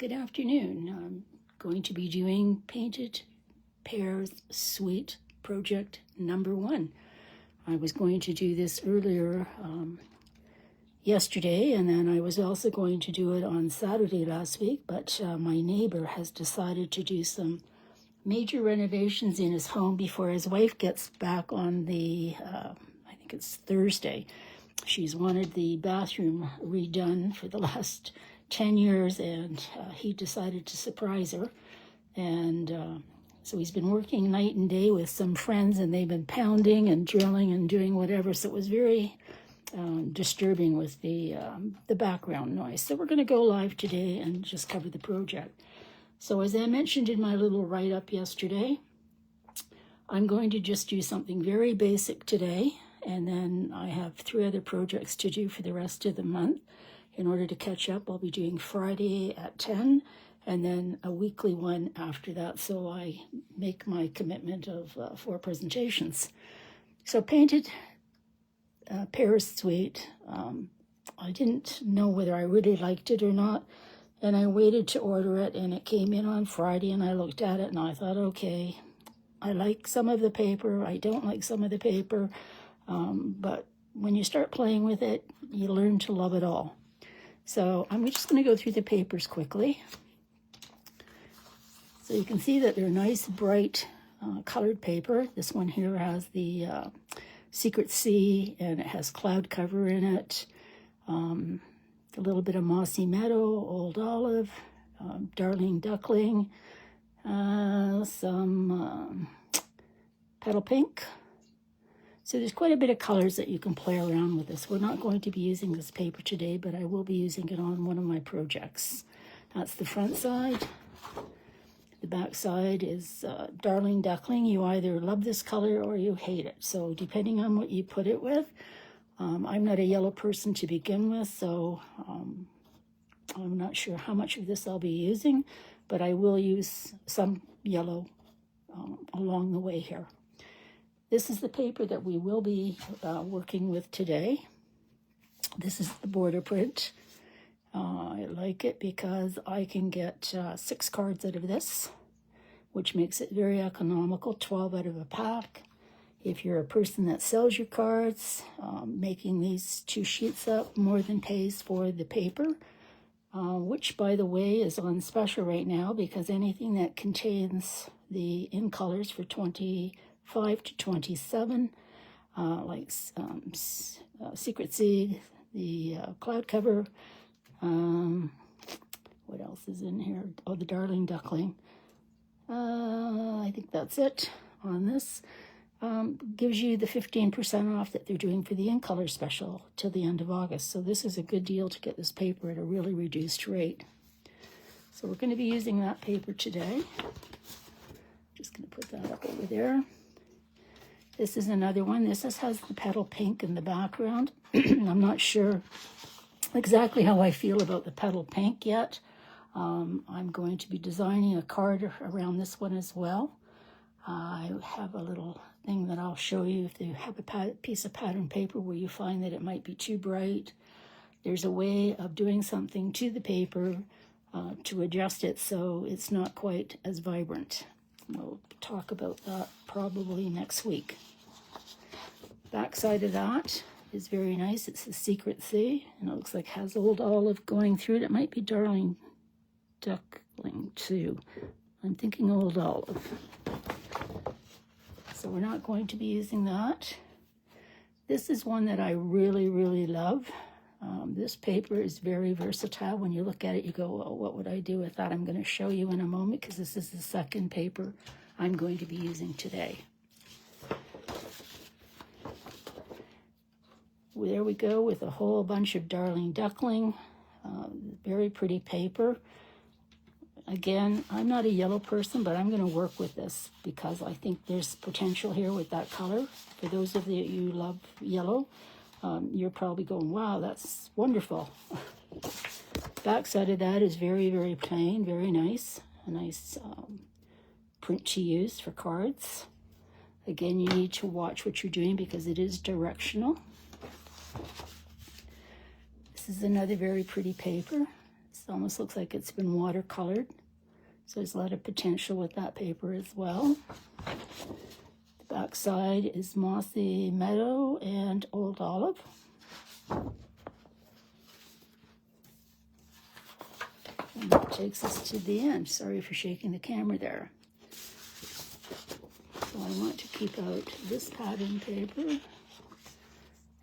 Good afternoon. I'm going to be doing Painted Pears Suite Project number 1. I was going to do this earlier yesterday, and then I was also going to do it on Saturday last week, but my neighbor has decided to do some major renovations in his home before his wife gets back on the, I think it's Thursday. She's wanted the bathroom redone for the last 10 years, and he decided to surprise her. And so he's been working night and day with some friends, and they've been pounding and drilling and doing whatever. So it was very disturbing with the background noise. So we're going to go live today and just cover the project. So as I mentioned in my little write-up yesterday, I'm going to just do something very basic today, and then I have 3 other projects to do for the rest of the month. In order to catch up, I'll be doing Friday at 10 and then a weekly one after that. So I make my commitment of 4 presentations. So Painted Pears Suite, I didn't know whether I really liked it or not. And I waited to order it, and it came in on Friday, and I looked at it and I thought, okay, I like some of the paper. I don't like some of the paper. But when you start playing with it, you learn to love it all. So I'm just going to go through the papers quickly. So you can see that they're nice, bright, colored paper. This one here has the Secret Sea, and it has cloud cover in it. A little bit of Mossy Meadow, Old Olive, Darling Duckling, some Petal Pink. So there's quite a bit of colors that you can play around with this. We're not going to be using this paper today, but I will be using it on one of my projects. That's the front side. The back side is Darling Duckling. You either love this color or you hate it. So depending on what you put it with, I'm not a yellow person to begin with, so I'm not sure how much of this I'll be using, but I will use some yellow along the way here. This is the paper that we will be working with today. This is the border print. I like it because I can get 6 cards out of this, which makes it very economical, 12 out of a pack. If you're a person that sells your cards, making these 2 sheets up more than pays for the paper, which, by the way, is on special right now because anything that contains the in colors for 25 to 27, like Secret Sea, the cloud cover, what else is in here? Oh, the Darling Duckling. I think that's it on this. Gives you the 15% off that they're doing for the in color special till the end of August. So this is a good deal to get this paper at a really reduced rate. So we're going to be using that paper today. Just going to put that up over there. This is another one. This has the petal pink in the background. I'm not sure exactly how I feel about the petal pink yet. I'm going to be designing a card around this one as well. I have a little thing that I'll show you if you have a piece of pattern paper where you find that it might be too bright. There's a way of doing something to the paper to adjust it so it's not quite as vibrant. We'll talk about that probably next week. Back side of that is very nice. It's the Secret Sea, and it looks like it has Old Olive going through it. It might be Darling Duckling too. I'm thinking Old Olive. So we're not going to be using that. This is one that I really, really love. This paper is very versatile. When you look at it, you go, well, what would I do with that? I'm going to show you in a moment because this is the second paper I'm going to be using today. There we go with a whole bunch of Darling Duckling. Very pretty paper. Again, I'm not a yellow person, but I'm going to work with this because I think there's potential here with that color. For those of you who love yellow, you're probably going, wow, that's wonderful. Back side of that is very, very plain, very nice. A nice print to use for cards. Again, you need to watch what you're doing because it is directional. This is another very pretty paper. It almost looks like it's been watercolored. So there's a lot of potential with that paper as well. The back side is mossy meadow and old olive. And that takes us to the end. Sorry for shaking the camera there. So I want to keep out this pattern paper.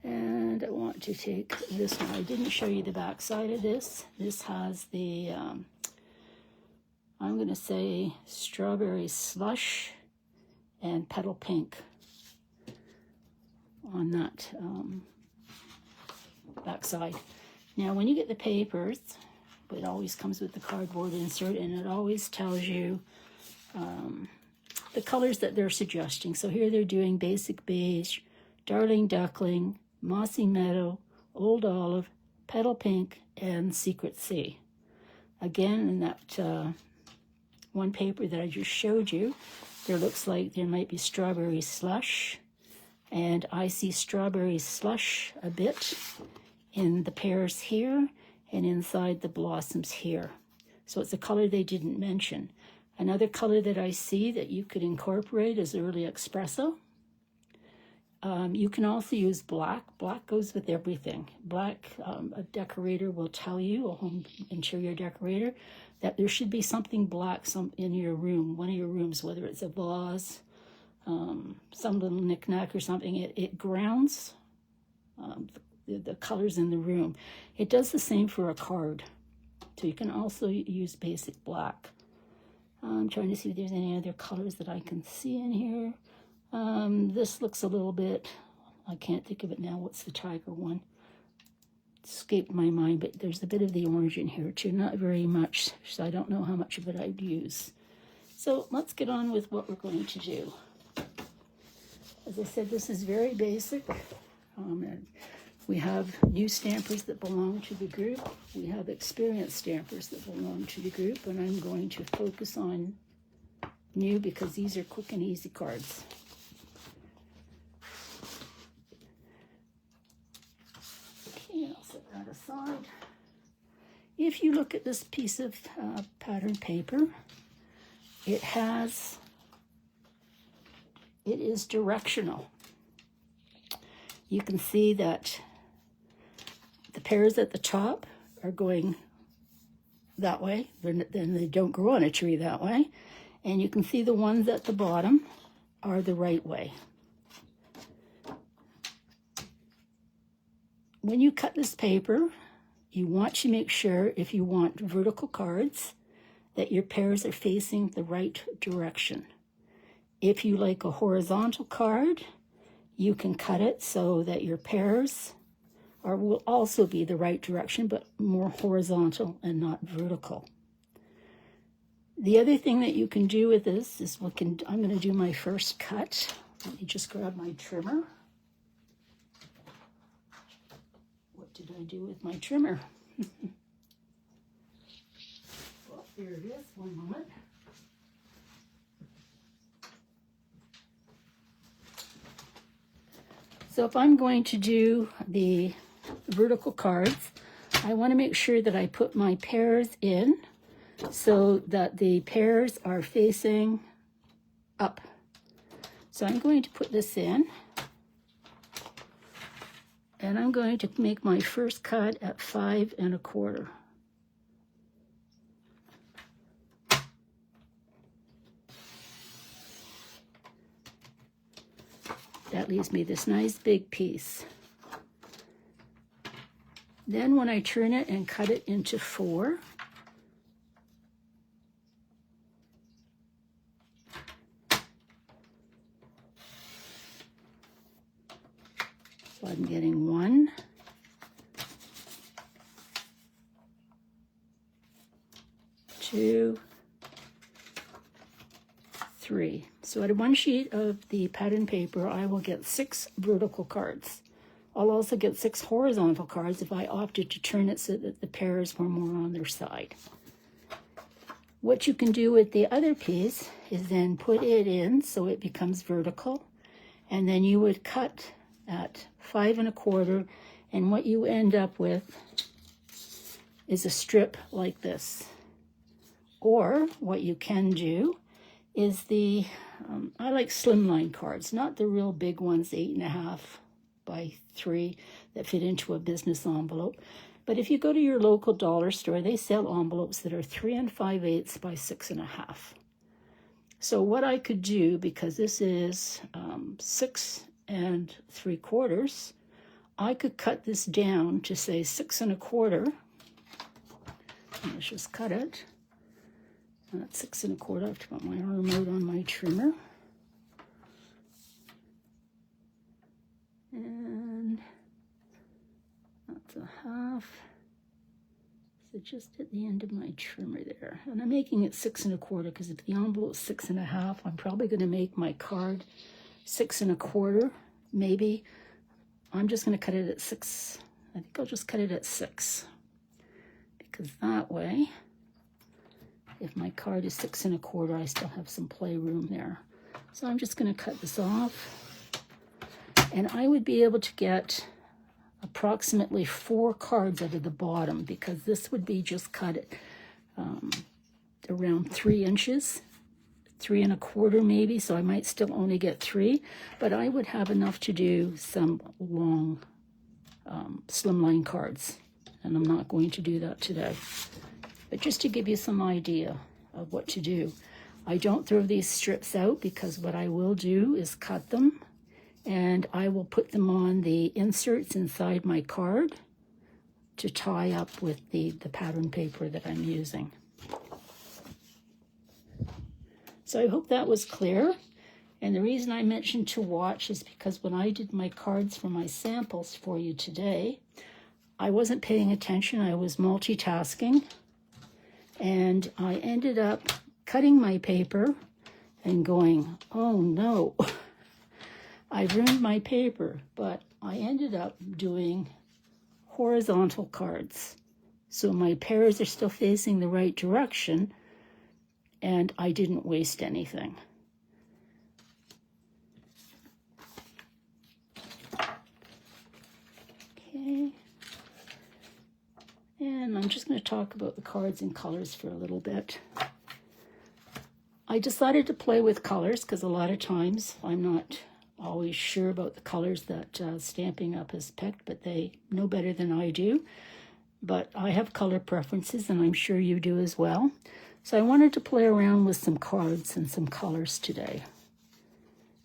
And I want to take this one. I didn't show you the back side of this. This has the, I'm going to say strawberry slush and petal pink on that back side. Now, when you get the papers, it always comes with the cardboard insert, and it always tells you the colors that they're suggesting. So here they're doing basic beige, darling duckling, mossy meadow, old olive, petal pink, and secret sea. Again, in that one paper that I just showed you, there looks like there might be strawberry slush, and I see strawberry slush a bit in the pears here and inside the blossoms here. So it's a color they didn't mention. Another color that I see that you could incorporate is early espresso. You can also use black. Black goes with everything. Black, a decorator will tell you, a home interior decorator, that there should be something black in your room, one of your rooms, whether it's a vase, some little knickknack or something. It grounds the colors in the room. It does the same for a card. So you can also use basic black. I'm trying to see if there's any other colors that I can see in here. This looks a little bit, I can't think of it now. What's the tiger one? It escaped my mind, but there's a bit of the orange in here too. Not very much, so I don't know how much of it I'd use. So let's get on with what we're going to do. As I said, this is very basic. And we have new stampers that belong to the group. We have experienced stampers that belong to the group, and I'm going to focus on new because these are quick and easy cards. Okay, I'll set that aside. If you look at this piece of pattern paper, it is directional. You can see that the pears at the top are going that way. Then they don't grow on a tree that way. And you can see the ones at the bottom are the right way. When you cut this paper, you want to make sure, if you want vertical cards, that your pears are facing the right direction. If you like a horizontal card, you can cut it so that your pears will also be the right direction, but more horizontal and not vertical. The other thing that you can do with this is I'm going to do my first cut. Let me just grab my trimmer. What did I do with my trimmer? Well, there it is. One moment. So if I'm going to do the vertical cards, I want to make sure that I put my pears in so that the pears are facing up. So I'm going to put this in, and I'm going to make my first cut at 5 1/4. That leaves me this nice big piece. Then when I turn it and cut it into 4, so I'm getting 1, 2, 3. So out of one sheet of the pattern paper, I will get 6 vertical cards. I'll also get 6 horizontal cards if I opted to turn it so that the pears were more on their side. What you can do with the other piece is then put it in so it becomes vertical, and then you would cut at 5 1/4, and what you end up with is a strip like this. Or what you can do is I like slimline cards, not the real big ones, 8.5 by 3 that fit into a business envelope. But if you go to your local dollar store, they sell envelopes that are 3 5/8 by 6.5. So what I could do, because this is 6 3/4, I could cut this down to say 6 1/4. Let's just cut it. That's 6 1/4. I have to put my arm out on my trimmer. And that's a half. So just at the end of my trimmer there. And I'm making it 6 1/4 because if the envelope's 6.5, I'm probably going to make my card 6 1/4. Maybe. I'm just going to cut it at 6. I think I'll just cut it at 6. Because that way, if my card is 6 1/4, I still have some playroom there. So I'm just going to cut this off. And I would be able to get approximately 4 cards out of the bottom, because this would be just cut at around 3 inches, 3 1/4 maybe, so I might still only get 3, but I would have enough to do some long slimline cards, and I'm not going to do that today. But just to give you some idea of what to do. I don't throw these strips out, because what I will do is cut them, and I will put them on the inserts inside my card to tie up with the pattern paper that I'm using. So I hope that was clear. And the reason I mentioned to watch is because when I did my cards for my samples for you today, I wasn't paying attention. I was multitasking. And I ended up cutting my paper and going, oh no, I ruined my paper. But I ended up doing horizontal cards. So my pears are still facing the right direction, and I didn't waste anything. Okay. And I'm just going to talk about the cards and colors for a little bit. I decided to play with colors because a lot of times I'm not always sure about the colors that Stampin' Up! Has picked, but they know better than I do. But I have color preferences, and I'm sure you do as well. So I wanted to play around with some cards and some colors today.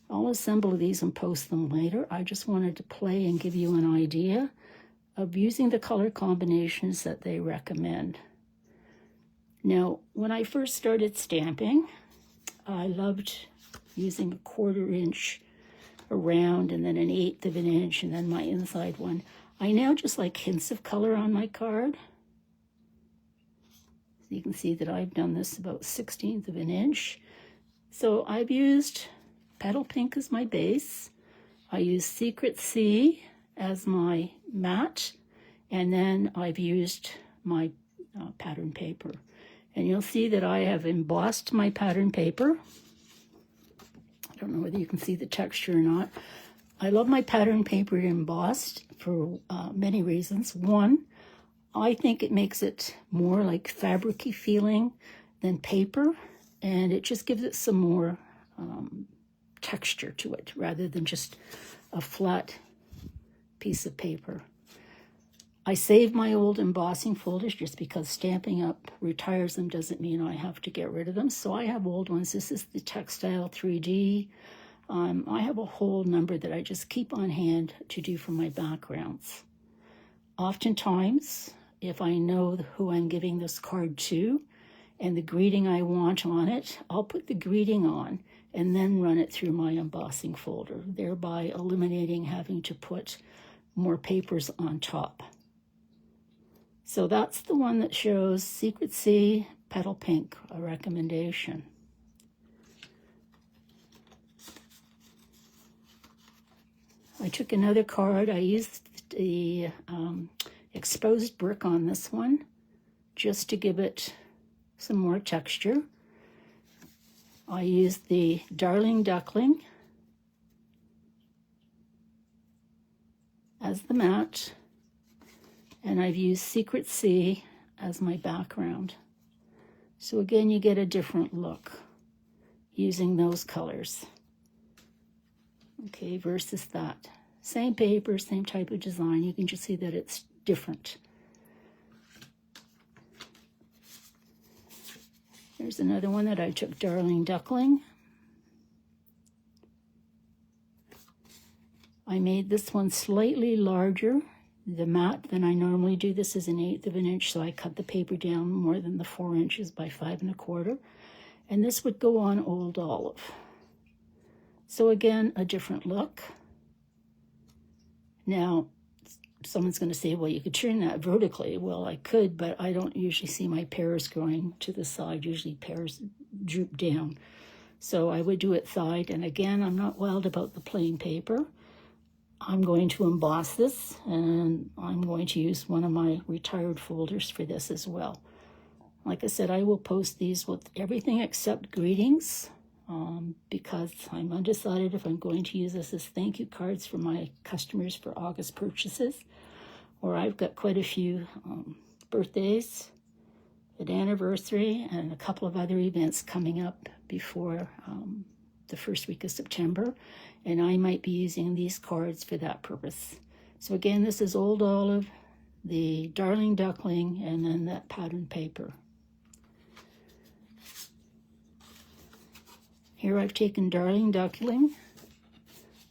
I'll assemble these and post them later. I just wanted to play and give you an idea of using the color combinations that they recommend. Now, when I first started stamping, I loved using a 1/4 inch around and then 1/8 of an inch and then my inside one. I now just like hints of color on my card. So you can see that I've done this about 1/16 of an inch. So I've used Petal Pink as my base. I use Secret Sea as my matte, and then I've used my pattern paper. And you'll see that I have embossed my pattern paper. I don't know whether you can see the texture or not. I love my pattern paper embossed for many reasons. One, I think it makes it more like fabric-y feeling than paper, and it just gives it some more texture to it rather than just a flat piece of paper. I save my old embossing folders just because Stampin' Up! Retires them doesn't mean I have to get rid of them. So I have old ones. This is the Textile 3D. I have a whole number that I just keep on hand to do for my backgrounds. Oftentimes, if I know who I'm giving this card to and the greeting I want on it, I'll put the greeting on and then run it through my embossing folder, thereby eliminating having to put more papers on top. So that's the one that shows Secret Sea, Petal Pink, a recommendation. I took another card. I used the exposed brick on this one just to give it some more texture. I used the Darling Duckling as the matte, and I've used Secret Sea as my background. So again, you get a different look using those colors. Okay, versus that. Same paper, same type of design. You can just see that it's different. There's another one that I took Darling Duckling. I made this one slightly larger, the mat, than I normally do. This is 1/8 of an inch, so I cut the paper down more than the 4 inches by 5 1/4. And this would go on Old Olive. So again, a different look. Now, someone's going to say, well, you could turn that vertically. Well, I could, but I don't usually see my pears growing to the side. Usually pears droop down. So I would do it side. And again, I'm not wild about the plain paper. I'm going to emboss this, and I'm going to use one of my retired folders for this as well. Like I said, I will post these with everything except greetings, because I'm undecided if I'm going to use this as thank you cards for my customers for August purchases, or I've got quite a few birthdays, an anniversary, and a couple of other events coming up before the first week of September, and I might be using these cards for that purpose. So again, this is Old Olive, the Darling Duckling, and then that pattern paper. Here I've taken Darling Duckling,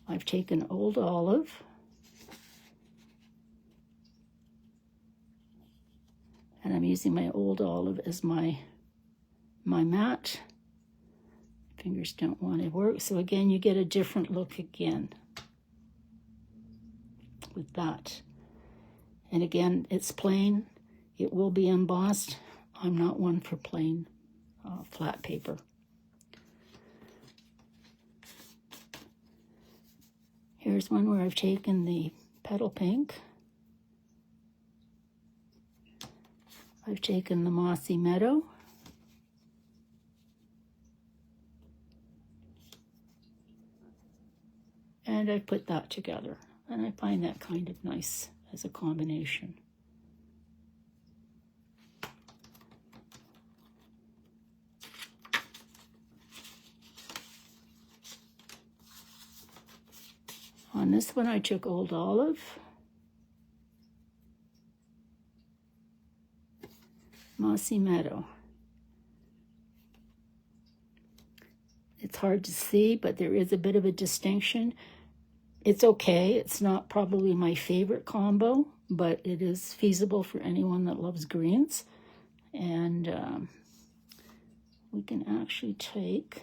I've taken Old Olive, and I'm using my Old Olive as my mat. Fingers don't want to work, so again, you get a different look again with that. And again, it's plain. It will be embossed. I'm not one for plain flat paper. Here's one where I've taken the petal pink. I've taken the Mossy Meadow. And I put that together. And I find that kind of nice as a combination. On this one, I took Old Olive, Mossy Meadow. It's hard to see, but there is a bit of a distinction. It's okay. It's not probably my favorite combo, but it is feasible for anyone that loves greens. And we can actually take,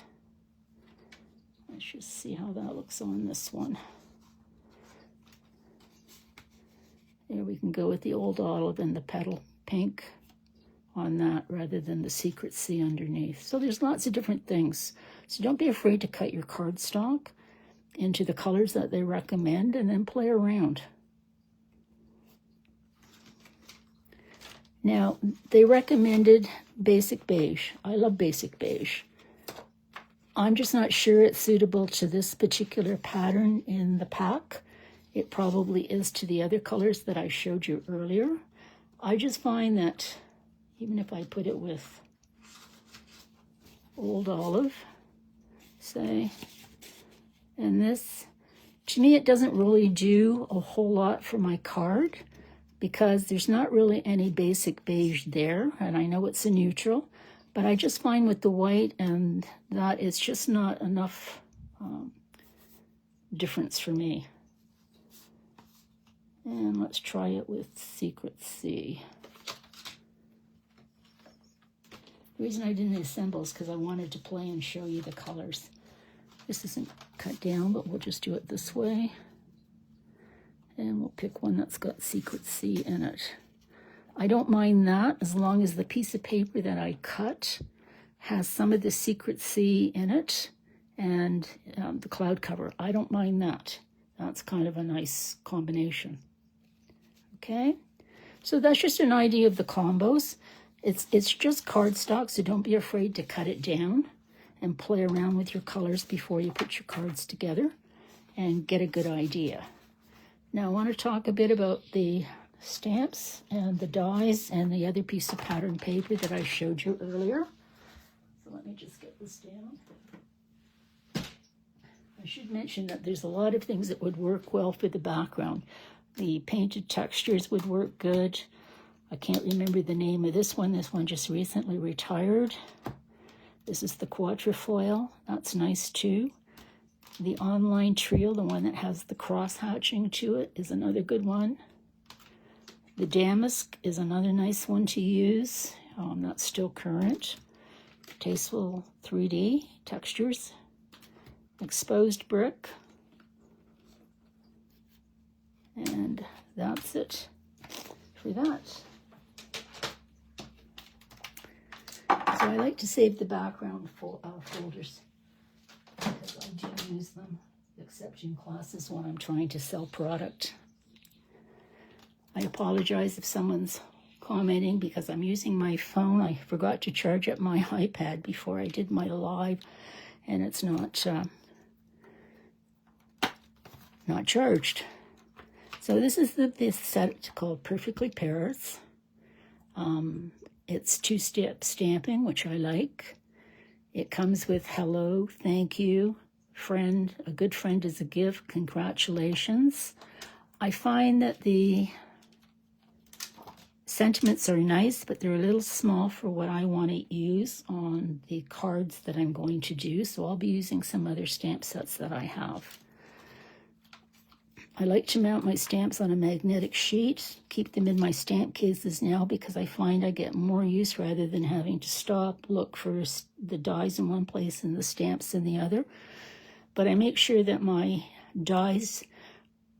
let's just see how that looks on this one. There we can go with the Old Olive and the petal pink on that rather than the Secret Sea underneath. So there's lots of different things. So don't be afraid to cut your cardstock into the colors that they recommend and then play around. Now, they recommended basic beige. I love basic beige. I'm just not sure it's suitable to this particular pattern in the pack. It probably is to the other colors that I showed you earlier. I just find that even if I put it with Old Olive, say, and this, to me it doesn't really do a whole lot for my card because there's not really any basic beige there, and I know it's a neutral, but I just find with the white and that it's just not enough difference for me. And let's try it with Secret Sea. The reason I didn't assemble is because I wanted to play and show you the colors. This isn't cut down, but we'll just do it this way. And we'll pick one that's got Secret Sea in it. I don't mind that as long as the piece of paper that I cut has some of the Secret Sea in it and the cloud cover. I don't mind that. That's kind of a nice combination. Okay, so that's just an idea of the combos. It's just cardstock, so don't be afraid to cut it down and play around with your colors before you put your cards together and get a good idea. Now I want to talk a bit about the stamps and the dies and the other piece of pattern paper that I showed you earlier. So let me just get this down. I should mention that there's a lot of things that would work well for the background. The painted textures would work good. I can't remember the name of this one. This one just recently retired. This is the quatrefoil. That's nice too. The online trio, the one that has the cross hatching to it, is another good one. The damask is another nice one to use. That's still current. Tasteful 3D textures. Exposed brick. And that's it for that. So I like to save the background folders because I do use them, except in classes when I'm trying to sell product. I apologize if someone's commenting because I'm using my phone. I forgot to charge up my iPad before I did my live, and it's not charged. So this is this set called Perfectly Pears. It's 2-step stamping, which I like. It comes with hello, thank you, friend, a good friend is a gift, congratulations. I find that the sentiments are nice, but they're a little small for what I want to use on the cards that I'm going to do. So I'll be using some other stamp sets that I have. I like to mount my stamps on a magnetic sheet, keep them in my stamp cases now because I find I get more use rather than having to stop, look for the dies in one place and the stamps in the other. But I make sure that my dies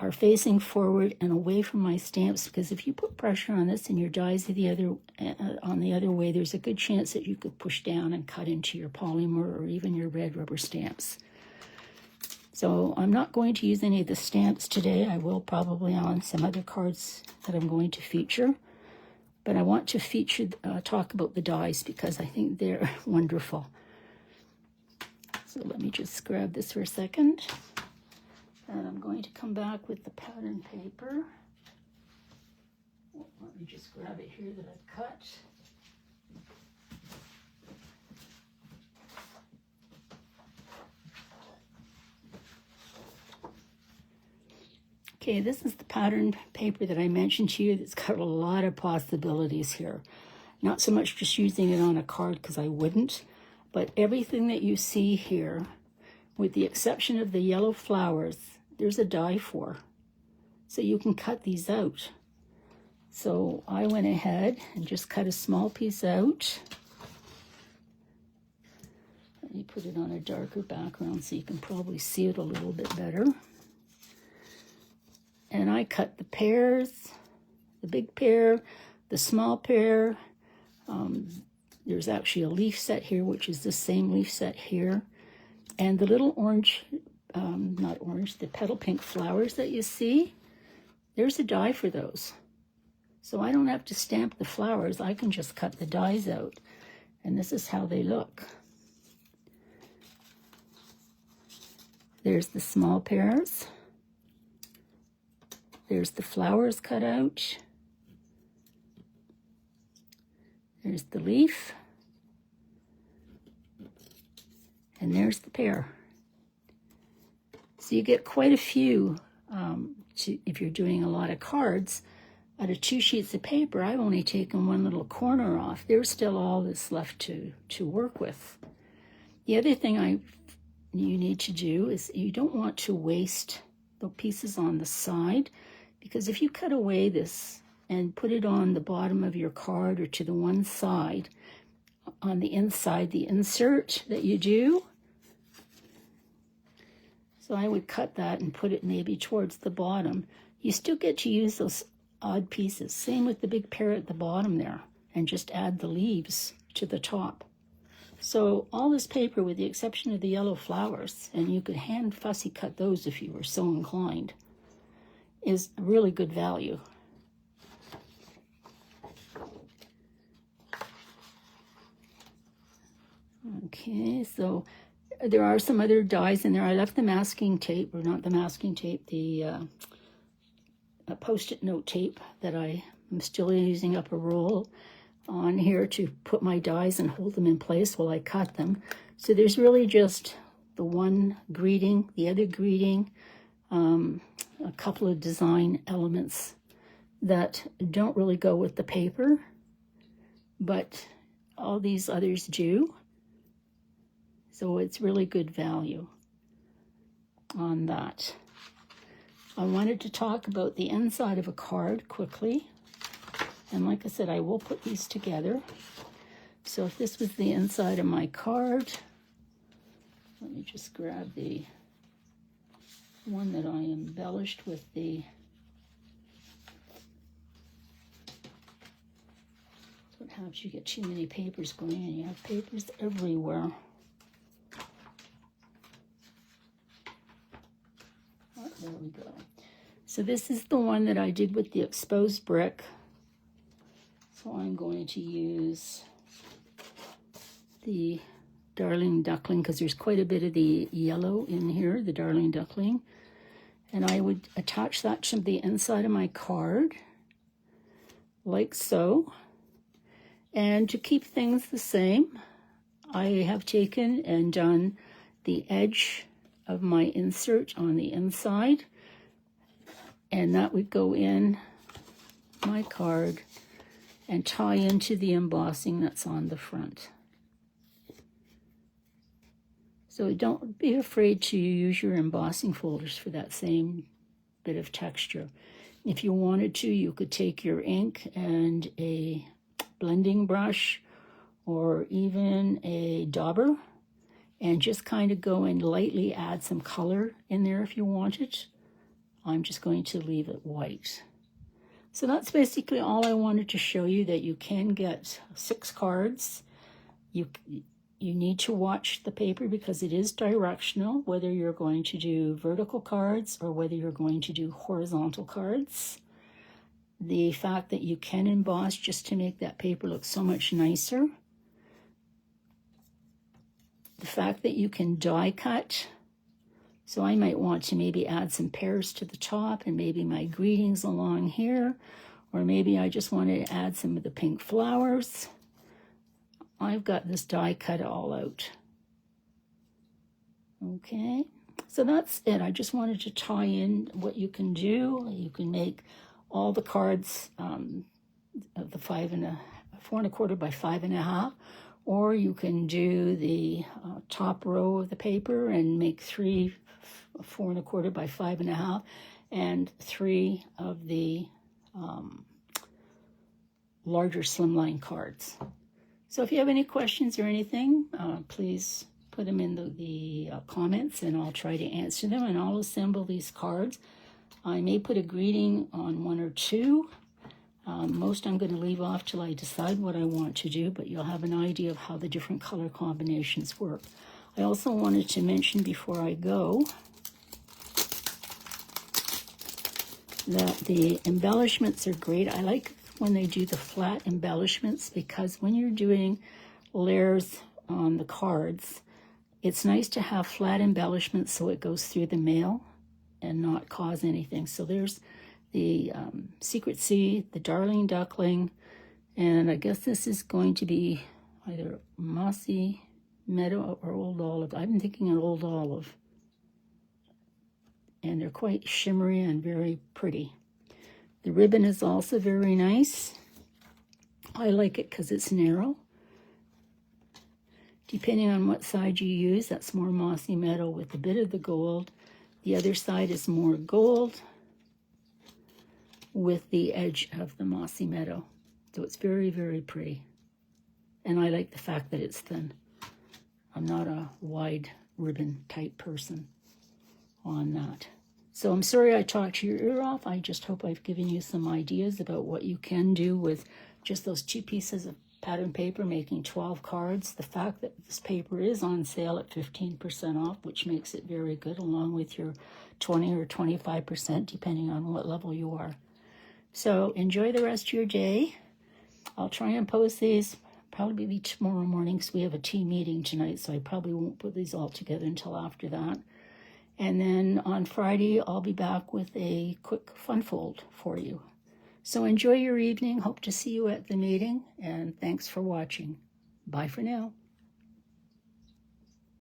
are facing forward and away from my stamps, because if you put pressure on this and your dies are on the other way, there's a good chance that you could push down and cut into your polymer or even your red rubber stamps. So I'm not going to use any of the stamps today. I will probably on some other cards that I'm going to feature. But I want to talk about the dies because I think they're wonderful. So let me just grab this for a second. And I'm going to come back with the pattern paper. Let me just grab it here that I've cut. Okay, this is the pattern paper that I mentioned to you that's got a lot of possibilities here. Not so much just using it on a card because I wouldn't, but everything that you see here, with the exception of the yellow flowers, there's a die for. So you can cut these out. So I went ahead and just cut a small piece out. Let me put it on a darker background so you can probably see it a little bit better. And I cut the pears, the big pear, the small pear. There's actually a leaf set here, which is the same leaf set here. And the little orange, not orange, the petal pink flowers that you see, there's a die for those. So I don't have to stamp the flowers. I can just cut the dies out. And this is how they look. There's the small pears. There's the flowers cut out. There's the leaf. And there's the pear. So you get quite a few if you're doing a lot of cards. Out of 2 sheets of paper, I've only taken one little corner off. There's still all that's left to work with. The other thing you need to do is you don't want to waste the pieces on the side, because if you cut away this and put it on the bottom of your card or to the one side, on the inside, the insert that you do, so I would cut that and put it maybe towards the bottom. You still get to use those odd pieces. Same with the big pear at the bottom there, and just add the leaves to the top. So all this paper, with the exception of the yellow flowers, and you could hand fussy cut those if you were so inclined, is really good value. Okay, so there are some other dies in there. I left the masking tape, or not the masking tape, the a post-it note tape that I am still using up a roll on here to put my dies and hold them in place while I cut them. So there's really just the one greeting, the other greeting, a couple of design elements that don't really go with the paper, but all these others do. So it's really good value on that. I wanted to talk about the inside of a card quickly. And like I said, I will put these together. So if this was the inside of my card, let me just grab the one that I embellished with the, that's what happens, you get too many papers going in. You have papers everywhere. Oh, there we go. So this is the one that I did with the exposed brick. So I'm going to use the Darling Duckling because there's quite a bit of the yellow in here, the Darling Duckling. And I would attach that to the inside of my card, like so. And to keep things the same, I have taken and done the edge of my insert on the inside. And that would go in my card and tie into the embossing that's on the front. So don't be afraid to use your embossing folders for that same bit of texture. If you wanted to, you could take your ink and a blending brush or even a dauber and just kind of go and lightly add some color in there if you wanted. I'm just going to leave it white. So that's basically all I wanted to show you, that you can get 6 cards. You need to watch the paper because it is directional, whether you're going to do vertical cards or whether you're going to do horizontal cards. The fact that you can emboss just to make that paper look so much nicer. The fact that you can die cut. So I might want to maybe add some pears to the top and maybe my greetings along here. Or maybe I just want to add some of the pink flowers. I've got this die cut all out. Okay, so that's it. I just wanted to tie in what you can do. You can make all the cards of the 4 1/4 by 5.5, or you can do the top row of the paper and make 3 4 1/4 by 5.5 and 3 of the larger slimline cards. So if you have any questions or anything, please put them in the comments and I'll try to answer them, and I'll assemble these cards. I may put a greeting on 1 or 2. Most I'm going to leave off till I decide what I want to do, but you'll have an idea of how the different color combinations work. I also wanted to mention before I go that the embellishments are great. I like when they do the flat embellishments because when you're doing layers on the cards, it's nice to have flat embellishments so it goes through the mail and not cause anything. So there's the Secret Sea, the Darling Duckling, and I guess this is going to be either Mossy Meadow or Old Olive. I'm thinking an Old Olive. And they're quite shimmery and very pretty. The ribbon is also very nice. I like it because it's narrow. Depending on what side you use, that's more Mossy Meadow with a bit of the gold. The other side is more gold with the edge of the Mossy Meadow. So it's very, very pretty. And I like the fact that it's thin. I'm not a wide ribbon type person on that. So I'm sorry I talked your ear off. I just hope I've given you some ideas about what you can do with just those 2 pieces of pattern paper, making 12 cards. The fact that this paper is on sale at 15% off, which makes it very good, along with your 20 or 25%, depending on what level you are. So enjoy the rest of your day. I'll try and post these probably tomorrow morning because we have a tea meeting tonight, so I probably won't put these all together until after that. And then on Friday, I'll be back with a quick fun fold for you. So enjoy your evening. Hope to see you at the meeting, and thanks for watching. Bye for now.